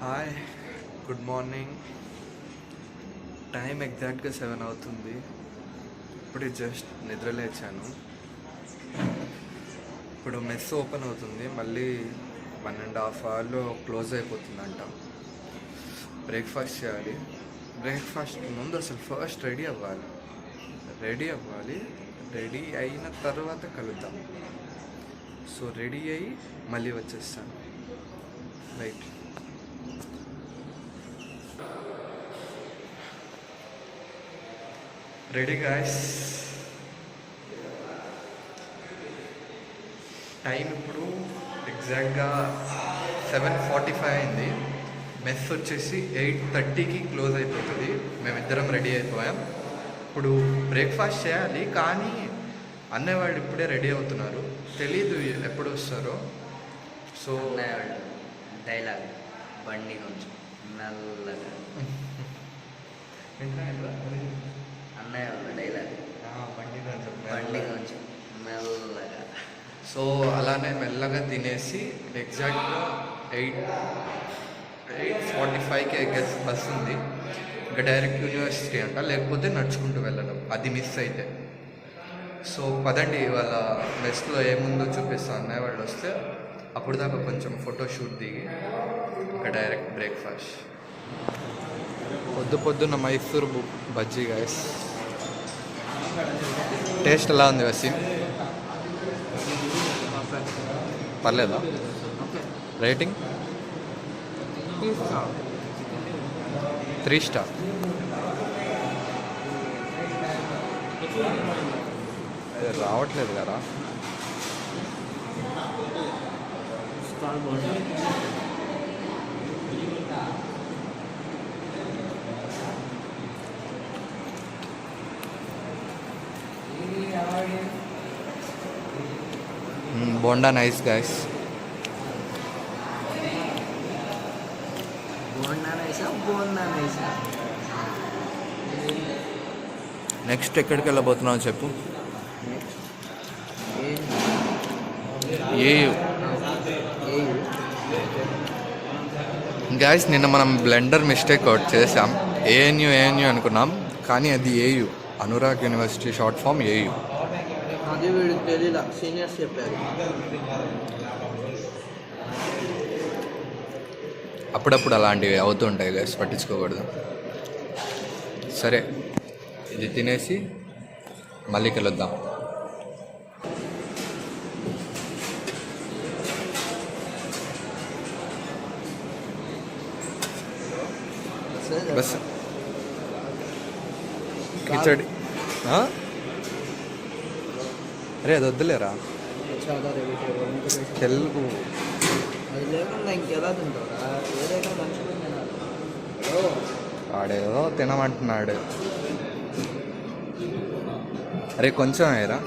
Hi, good morning. Time ఎగ్జాక్ట్గా 7 అవుతుంది. ఇప్పుడు జస్ట్ నిద్రలేచాను. ఇప్పుడు మెస్ ఓపెన్ అవుతుంది, మళ్ళీ 1.5 అవర్లో క్లోజ్ అయిపోతుందంట. బ్రేక్ఫాస్ట్ చేయాలి. బ్రేక్ఫాస్ట్ ముందు అసలు ఫస్ట్ రెడీ అవ్వాలి. రెడీ అయిన తర్వాత కలుద్దాం. సో రెడీ అయ్యి మళ్ళీ వచ్చేస్తాను. రైట్. Ready guys. టైం ఇప్పుడు ఎగ్జాక్ట్గా 7:45 అయింది. మెస్ వచ్చేసి 8:30కి క్లోజ్ అయిపోతుంది. మేమిద్దరం రెడీ అయిపోయాం. ఇప్పుడు బ్రేక్ఫాస్ట్ చేయాలి, కానీ అన్నయ్య వాళ్ళు ఇప్పుడే రెడీ అవుతున్నారు. తెలీదు ఎప్పుడు వస్తారో. సో అన్నయ్య వాళ్ళు డైలాగ్ బండి కొంచెం మెల్లగా. అన్నయ్య వాళ్ళ డైలాగ్ బండి కొంచెం మెల్లగా. సో అలానే మెల్లగా తినేసి ఎగ్జాక్ట్గా 8:45కి గెస్ బస్ ఉంది. ఇంకా డైరెక్ట్ యూనివర్సిటీ అంట, లేకపోతే నడుచుకుంటూ వెళ్ళడం, అది మిస్ అయితే. సో పదండి, వాళ్ళ మెస్లో ఏముందో చూపిస్తాను. అన్నయ్య వాళ్ళు వస్తే అప్పుడు దాకా కొంచెం ఫోటోషూట్ దిగి ఇంకా డైరెక్ట్ బ్రేక్ఫాస్ట్. పొద్దున్న మైసూర్ బజ్జీ గాయస్. టేస్ట్ ఎలా ఉంది వసీం? పర్లేదా? Rating 3 star. రావట్లేదు కదా. Bonda nice guys. నెక్స్ట్ ఎక్కడికి వెళ్ళబోతున్నావు చెప్పు. ఏయు గాయస్, నిన్న మనం బ్లెండర్ మిస్టేక్ అవుట్ చేసాం. ఏఎన్యు అనుకున్నాం, కానీ అది AU, Anurag university short form AU. అది వీడికి తెలియదు, సీనియర్స్ చెప్పారు. అప్పుడప్పుడు అలాంటివి అవుతుంటాయి గైస్, పట్టించుకోకూడదు. సరే, ఇది తినేసి మళ్ళీ కలుద్దాం. బస్ కిచడి. అరే అది వద్దులేరా, తెలుగు అది లేకుండా ఇంకెలా తింటారా? ఏదైనా మంచిగా తినాలి. వాడేదో తినమంటున్నాడు. అరే కొంచెం అయ్యారా,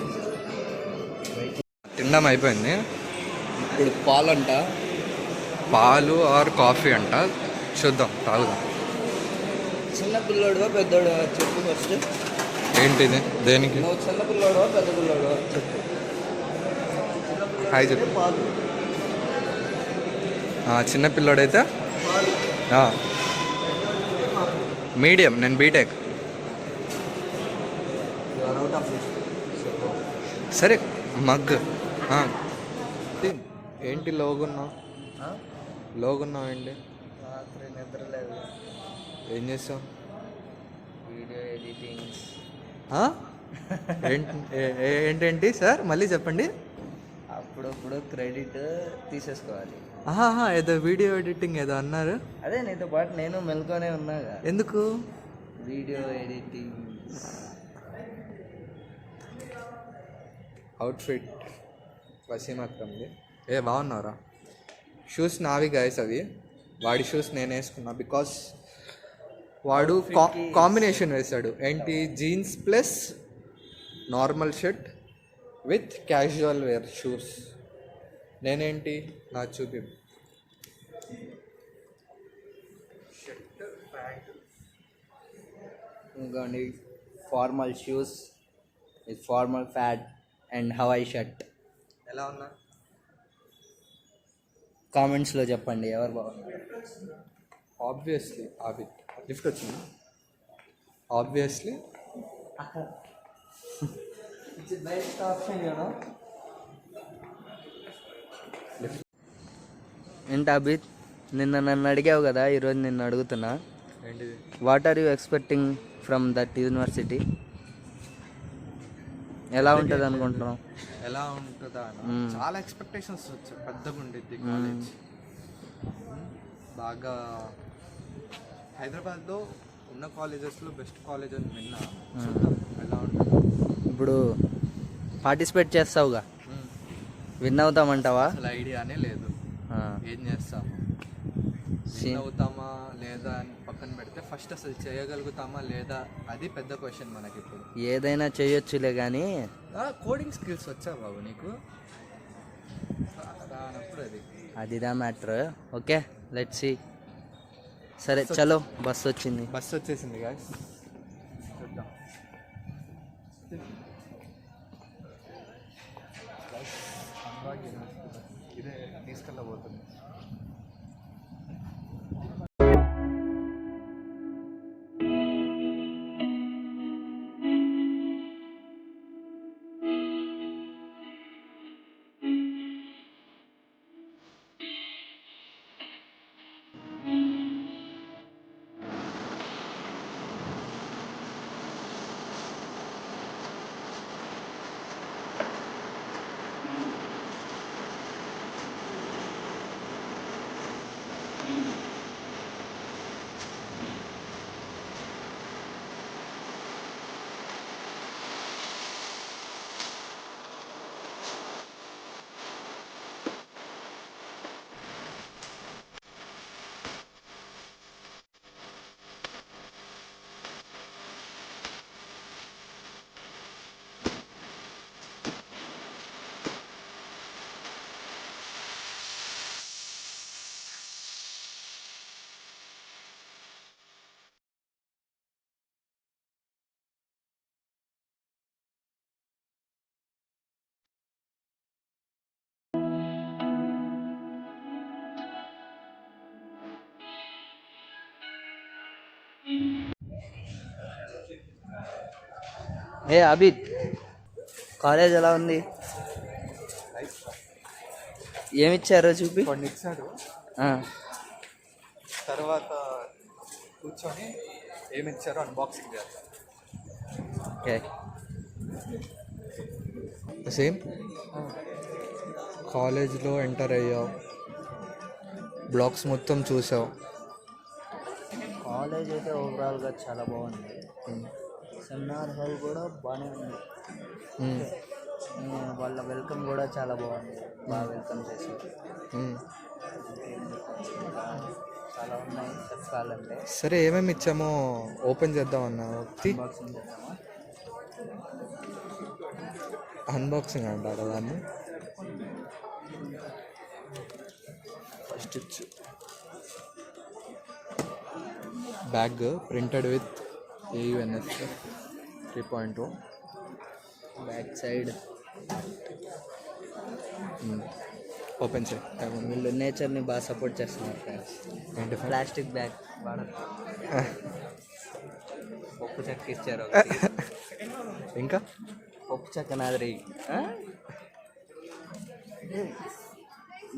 తినడం అయిపోయింది. ఇప్పుడు పాలు ఆర్ కాఫీ అంట. చూద్దాం, తాగుదాం. చిన్న పిల్లోడువా పెద్దోడువా చెప్పు ఫస్ట్. ఏంటిది? దేనికి? నువ్వు చిన్న పిల్లోడువా పెద్ద పిల్లోడువా చెప్పు. హాయ్ చెప్పు. పాలు. చిన్న పిల్లోడైతే మీడియం. నేను బీటెక్. సరే మగ్. ఏంటి లోగున్నావు ఏంటి? రాత్రి నిద్రలేదు. ఏం చేస్తావు? Video editing. ఏంటేంటి సార్, మళ్ళీ చెప్పండి. అప్పుడప్పుడు క్రెడిట్ తీసేసుకోవాలి. ఏదో వీడియో ఎడిటింగ్ ఏదో అన్నారు. అదే నీతో పాటు నేను మెల్కొనే ఉన్నాగా. ఎందుకు? Video editing. అవుట్ఫిట్ వసీం అక్రమ్ది. బాగున్నారా? షూస్ నావి గాయస్, అవి వాడి షూస్ నేను వేసుకున్నా. బికాస్ వాడు కాంబినేషన్ వేశాడు. ఏంటి? Jeans plus normal shirt with casual wear shoes. నేనేంటి, నా చూపి షర్ట్ ప్యాంట్. ఇంకోండి formal shoes with formal pant and Hawaii shirt. ఎలా ఉన్నా కామెంట్స్లో చెప్పండి ఎవరు బాగున్నారు. ఆబ్వియస్లీ అవి లిఫ్ట్ వచ్చింది. Obviously it's best option you know. ఏంటి అభిత్, నిన్న నన్ను అడిగావు కదా, ఈరోజు నిన్ను అడుగుతున్నా. ఏంటిది? What are you expecting from that university? ఎలా ఉంటుంది అనుకుంటున్నావు? ఎలా ఉంటుందా అని చాలా ఎక్స్పెక్టేషన్స్ వచ్చాయి. పెద్దగా ఉండిద్ది కాలేజ్. బాగా హైదరాబాద్లో ఉన్న కాలేజెస్లో బెస్ట్ కాలేజ్ అని విన్నా. చూద్దాం ఎలా ఉంటుంది. ఇప్పుడు పార్టిసిపేట్ చేస్తావుగా, విన్ అవుతామంటావా? అసలు ఐడియానే లేదు ఆ. ఏం చేస్తాము, విన్ అవుతామా లేదా అని పక్కన పెడితే ఫస్ట్ అసలు చేయగలుగుతామా లేదా అది పెద్ద క్వశ్చన్ మనకి ఇప్పుడు. ఏదైనా చేయొచ్చులే కానీ కోడింగ్ స్కిల్స్ వచ్చా బాబు నీకు? రానప్పుడు అదిదా మ్యాటర్. Okay, let's see. సరే చలో, బస్ వచ్చింది. బస్ వచ్చేసింది గాయ్స్, చూద్దాం. ఇదే తీసుకెళ్ళబోతుంది. ఏ అభిత్, కాలేజ్ ఎలా ఉంది? ఏమిచ్చారో చూపి. కొన్ని ఇచ్చాడు, ఆ, తర్వాత కూర్చొని ఏమి ఇచ్చారో అన్బాక్సింగ్ చేద్దాం. ఓకే. సేమ్ కాలేజ్లో ఎంటర్ అయ్యావు, బ్లాగ్స్ మొత్తం చూసావు. కాలేజ్ అయితే ఓవరాల్గా చాలా బాగుంది. సెమినార్ హాల్ కూడా బాగానే ఉంది. వాళ్ళ వెల్కమ్ కూడా చాలా బాగుంది, బాగా వెల్కమ్ చేశారు. చాలా ఉన్నాయి చెప్పాలంటే. సరే ఏమేమి ఇచ్చామో ఓపెన్ చేద్దాం అన్నా. అన్బాక్సింగ్ చేద్దామా? అన్బాక్సింగ్ అంటారు దాన్ని. First bag printed with AUNS 3.0. Back side open చేయి. వీళ్ళు నేచర్ని బాగా సపోర్ట్ చేస్తున్నారు ఫ్రెండ్స్. ఏంటి ప్లాస్టిక్ బ్యాగ్ వాడదు. పప్పు చెక్క ఇచ్చారు. ఇంకా పప్పు చెక్క నాదరి.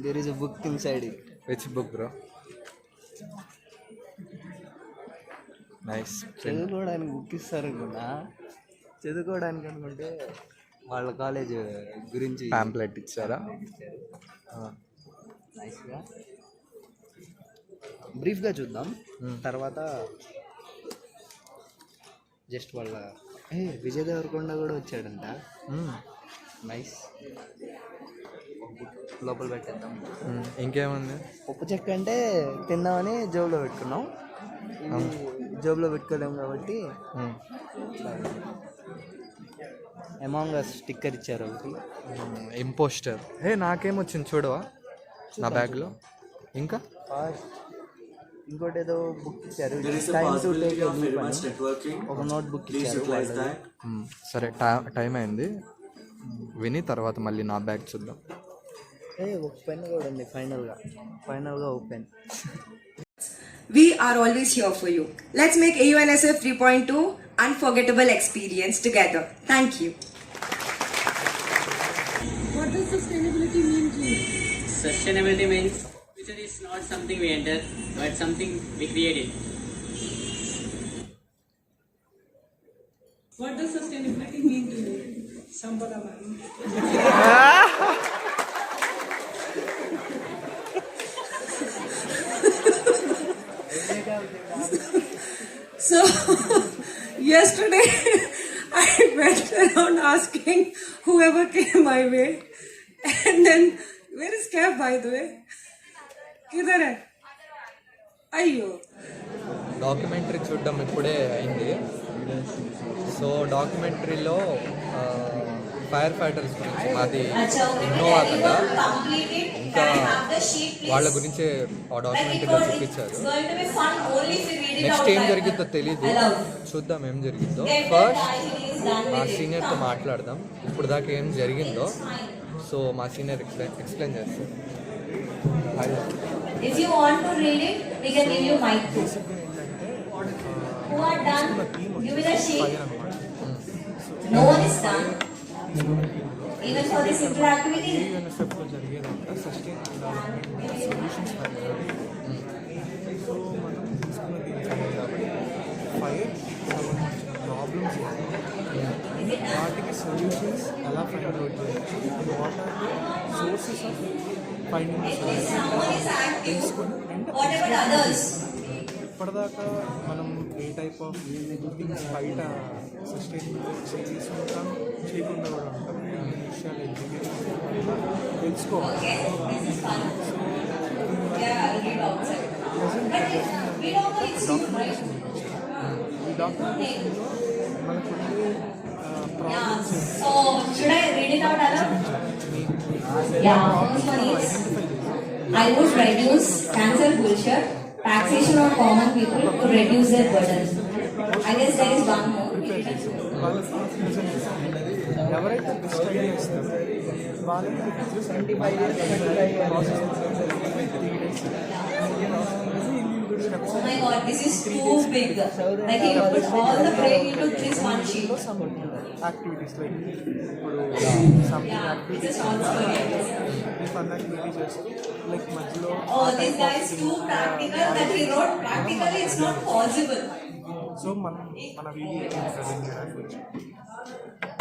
There is a book inside it. Which book bro? Nice. చదువుకోవడానికి బుక్ ఇస్తారు అనుకున్నా, చదువుకోవడానికి అనుకుంటే వాళ్ళ కాలేజ్ గురించి పాంప్లెట్ ఇచ్చారా? నైస్గా బ్రీఫ్గా చూద్దాం. తర్వాత జస్ట్ వాళ్ళ విజయ్ దేవరకొండ కూడా వచ్చాడంట. నైస్. లోపల పెట్టేద్దాం. ఇంకేముంది? ఉప్పు చెక్క అంటే తిందామని జోబులో పెట్టుకున్నాం, జోబులో పెట్టుకోలేము కాబట్టి అమాంగ్ అస్ స్టిక్కర్ ఇచ్చారు ఒకటి. ఇంపోస్టర్. నాకేమొచ్చింది చూడవా నా బ్యాగ్లో? ఇంకా ఇంకోటి ఏదో బుక్ ఇచ్చారు, ఒక నోట్ బుక్ ఇచ్చారు. సరే టైం అయింది, విని తర్వాత మళ్ళీ నా బ్యాగ్ చూద్దాం. ఒక పెన్ కూడా ఉంది ఫైనల్గా ఒక pen. we are always here for you. Let's make AUNSF 3.2 unforgettable experience together. Thank you. What does sustainability mean to you? Sustainability means future is not something we enter, but something we create it. What does sustainability mean to you? Sampada ma'am. So, yesterday I went around asking whoever came my way, and then where is cab by the way? किधर है? అయ్యో documentary చూడడం ఇప్పుడే అయింది. So డాక్యుమెంటరీలో fire fighters గురించి, మాది Innova కదా, ఇంకా వాళ్ళ గురించే ఆ డాక్యుమెంటరీలో చూపించారు. నెక్స్ట్ ఏం జరిగిందో తెలీదు, చూద్దాం ఏం జరిగిందో. ఫస్ట్ మా సీనియర్తో మాట్లాడదాం ఇప్పుడు దాకా ఏం జరిగిందో. సో మా సీనియర్ ఎక్స్ప్లెయిన్ చేస్తారు. If you want to read it, we can give you mic too. Who are done? Give me the sheet. No one is done. Even for this simple activity. AUNSFలో జరిగేదంతా sustainable development solutions for so మనం తీసుకున్నది ఏంటంటే కాబట్టి fire సంబంధించిన problems వాటికి solutions ఎలా find out చేయొచ్చు, what are the sources of finding తెలుసుకొని What about others? ఇప్పటిదాకా మనం ఏ టైప్ ఆఫ్ థింగ్స్ బయట సస్టైనబుల్ చేసి ఉంటాం, చేయకుండా కూడా ఉంటాం. ఈ విషయాలు ఎడ్యుకేషన్ తెలుసుకోవాలి. Okay, this is fun. Yeah, I'll read outside. But we don't know it's you, right? ఈ డాక్యుమెంటేషన్లో మనకు Yeah. Problems So should I read it out aloud? Yeah. First one is I would reduce cancel bullshit, taxation on common people to reduce their burden. I guess there is one more. వాళ్ళకి present చేస్తాం. ఎవరైతే best idea ఇస్తారో వాళ్ళకి just 25 years process Oh my god, this is too big. Like you put all the brain into this one sheet. Activities like ఇప్పుడు something Yeah, activity this is all story. ఈ fun activity చేస్తూ like మధ్యలో Oh, this guy is too practical that he wrote practically it's not possible. So మనం మన video present చేయడానికి వచ్చాం.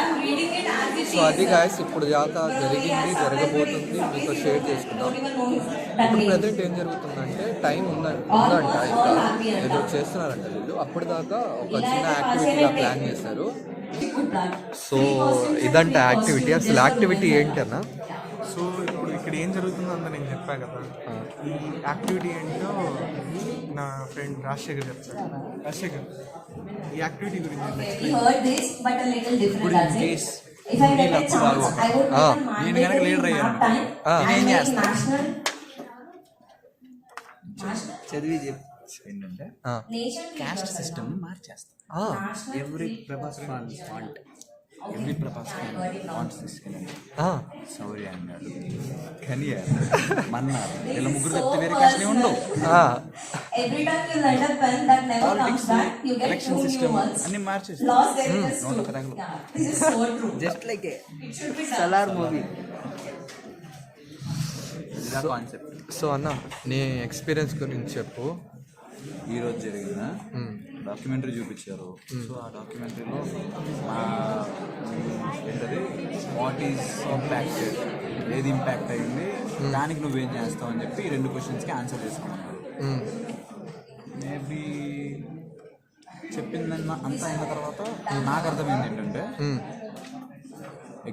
I'm reading it as it is. So అది guys ఇప్పుడు దాకా జరిగింది, జరగబోతుంది, మీతో షేర్ చేసుకుందాం. Don't even know that ఇప్పుడు name. ప్రజెంట్ ఏం జరుగుతుందంటే టైం ఉందంట, ఇంకా ఏదో చేస్తున్నారంట వీళ్ళు. అప్పుడు దాకా ఒక చిన్న యాక్టివిటీగా ప్లాన్ చేశారు. Good blood. సో ఇదంట యాక్టివిటీ. అసలు యాక్టివిటీ ఏంటి అన్న? సో ఇప్పుడు ఇక్కడ ఏం జరుగుతుందో అంతా నేను చెప్పా కదా. ఈ యాక్టివిటీ ఏంటో నా ఫ్రెండ్ రాజశేఖర్ చెప్తాడు. రాజశేఖర్, ఈ యాక్టివిటీ గురించి We heard this, but a little different. That's it. If I get a chance, I would make a mandatory nap time and make national చదివి ఏంటంటే nation క్యాస్ట్ సిస్టమ్ మార్చేస్తాం. national every Prabhas font every Prabhas fonts తీసుకెళ్ళండి. శౌర్య అన్నాడు, కనియా, మన్నార్, ఇలా ముగ్గురు చెప్తే వేరే క్యాస్ట్లే ఉండవు. Every time you light a pen that never comes back, you get election 2 new system ones. అన్ని మార్చేస్తాం. Lost there is నోట్ల 2. పతాకులు. Yeah, this is so true. Just like It should be done. Salaar movie. ఇదా concept. So అన్న నీ experience గురించి చెప్పు. ఈరోజు జరిగిన documentary చూపించారు. సో ఆ డాక్యుమెంటరీలో మా ఏంటది వాట్ ఈజ్ ఇంపాక్టెడ్, ఏది ఇంపాక్ట్ అయింది, దానికి నువ్వేం చేస్తావు అని చెప్పి 2 క్వశ్చన్స్కి ఆన్సర్ చేసుకోమన్నారు. మేబీ చెప్పిందన్న అంతా అయిన తర్వాత నాకు అర్థమైంది ఏంటంటే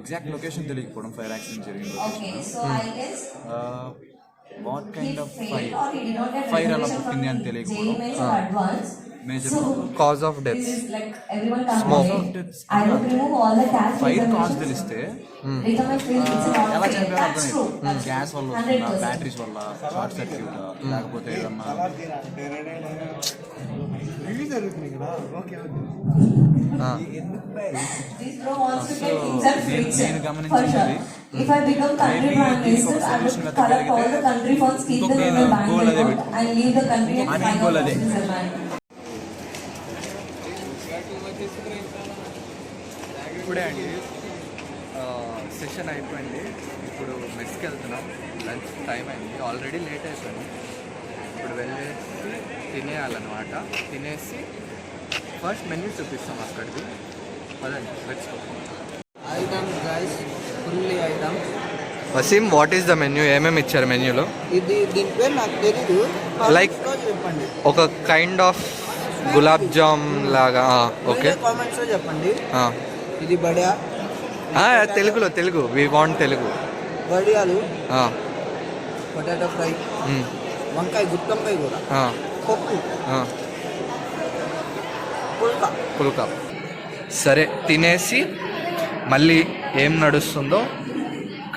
ఎగ్జాక్ట్ లొకేషన్ తెలియకపోవడం, ఫైర్ యాక్సిడెంట్ జరిగింది. Okay, so I guess what he kind of failed or he did not get fire అలా recognition from పుట్టింది అని JEE తెలియకపోవడం mains or advance. Major So cause of death. this is like everyone comes Smoke. I would remove all the tax fire cause reservations. తెలిస్తే Become a free it's ఎలా not fair. చనిపోయారో That's true. అర్థమైంది. Gas వల్ల వస్తుందా, 100%. Batteries వల్ల, short circuit, లేకపోతే ఏదన్నా review జరుగుతుంది కదా. Okay This bro wants to get himself rich నేను for గమనించింది sure. If I become country prime minister, I would collect all the country funds, keep them in my bank account, and leave the country and find out what is in mind. ఇప్పుడే అండి session అయిపోయింది. ఇప్పుడు మెస్కి వెళ్తున్నాం. Lunch time అయింది, already late అయిపోయింది. ఇప్పుడు వెళ్ళేసి తినేయాలన్నమాట. తినేసి ఫస్ట్ మెన్యూ చూపిస్తాం అక్కడికి. పదండి, let's go. Items guys, fully items. Waseem, what is the menu? ఏమేమి ఇచ్చారు మెన్యూలో? దీని పేరు నాకు తెలీదు. లైక్ చెప్పండి. ఒక కైండ్ ఆఫ్ గులాబ్ జామ్ లాగా. ఓకే, కామెంట్స్ లో చెప్పండి. ఇది బడియా. Telugu we want Telugu. బడియాలు, పొటాటో ఫ్రై, వంకాయ, గుత్తొంకాయ కూర, పప్పు, పుల్కా. సరే, తినేసి మళ్ళీ ఏం నడుస్తుందో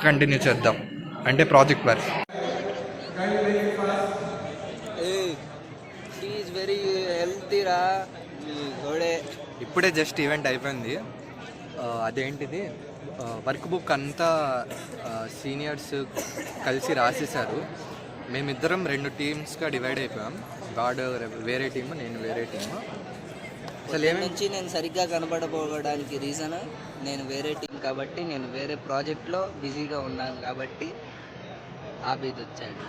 కంటిన్యూ చేద్దాం, అంటే project work. Is very healthy రా. ఇప్పుడే జస్ట్ ఈవెంట్ అయిపోయింది. అదేంటిది, వర్క్ బుక్ అంతా సీనియర్స్ కలిసి రాసేసారు. మేమిద్దరం 2 టీమ్స్గా డివైడ్ అయిపోయాం. వాడు వేరే టీము, నేను వేరే టీము. అసలు నుంచి నేను సరిగ్గా కనబడకపోవడానికి రీజన్ నేను వేరే టీం కాబట్టి, నేను వేరే ప్రాజెక్ట్లో బిజీగా ఉన్నాను కాబట్టి ఆబిద్ వచ్చాడు.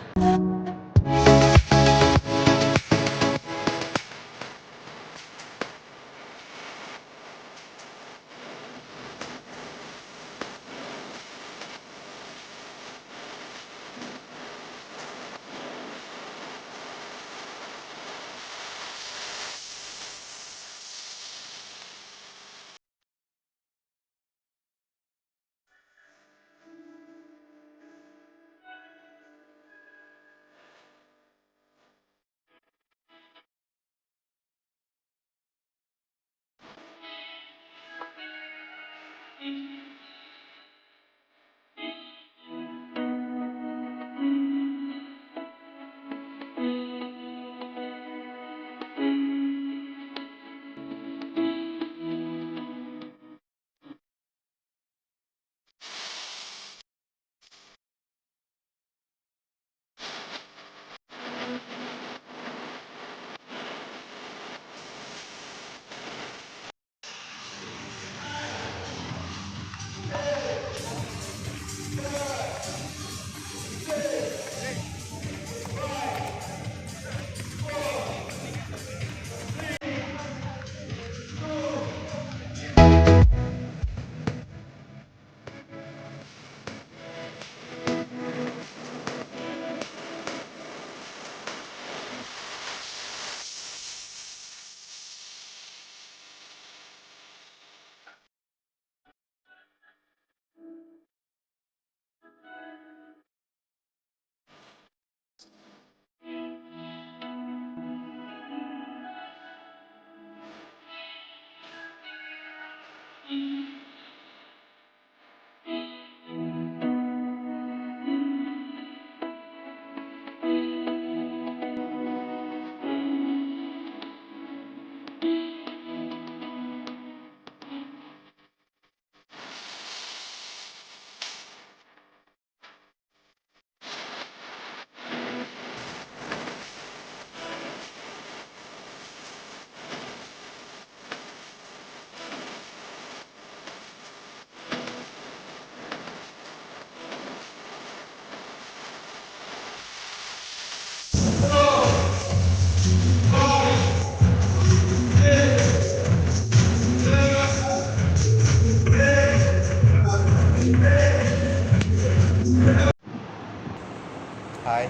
హాయ్,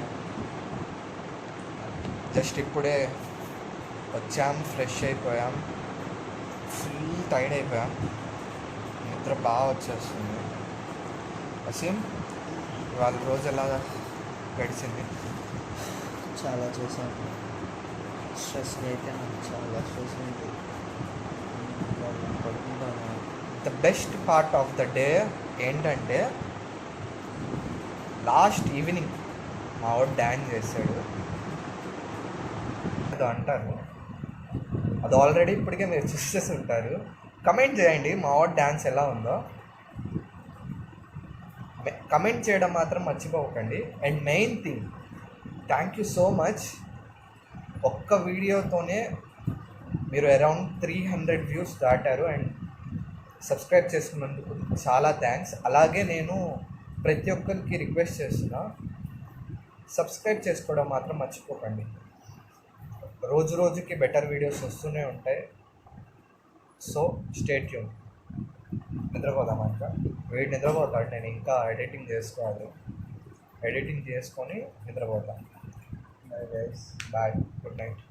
జస్ట్ ఇప్పుడే వచ్చాం, ఫ్రెష్ అయిపోయాం, ఫుల్ టైర్డ్ అయిపోయాం, నిద్ర బాగా వచ్చేస్తుంది. వసీం, ఇవాళ రోజు ఎలా గడిచింది? చాలా చేశాను. స్ట్రెస్ అయితే నాకు చాలా స్ట్రెస్ ఉంది. పడుకుంటాను. The best part of the day ఏంటంటే లాస్ట్ ఈవినింగ్ మా వాడు డ్యాన్స్ చేశాడు. అది అంటారు, అది ఆల్రెడీ ఇప్పటికే మీరు చూసేసి ఉంటారు. కమెంట్ చేయండి మా వాడు డ్యాన్స్ ఎలా ఉందో. కమెంట్ చేయడం మాత్రం మర్చిపోకండి. And main thing, thank you so much. ఒక్క వీడియోతోనే మీరు అరౌండ్ 300 వ్యూస్ దాటారు అండ్ సబ్స్క్రైబ్ చేసుకున్నందుకు చాలా థ్యాంక్స్. అలాగే నేను ప్రతి ఒక్కరికి రిక్వెస్ట్ చేస్తున్నా, సబ్స్క్రైబ్ చేసుకోవడం మాత్రం మర్చిపోకండి. రోజు రోజుకి బెటర్ వీడియోస్ వస్తూనే ఉంటాయి. So stay tune. నిద్రపోదాం ఇంకా. వీడు నిద్రపోతాడు, నేను ఇంకా ఎడిటింగ్ చేసుకోవాలి. ఎడిటింగ్ చేసుకొని నిద్రపోతాను. Bye, good night.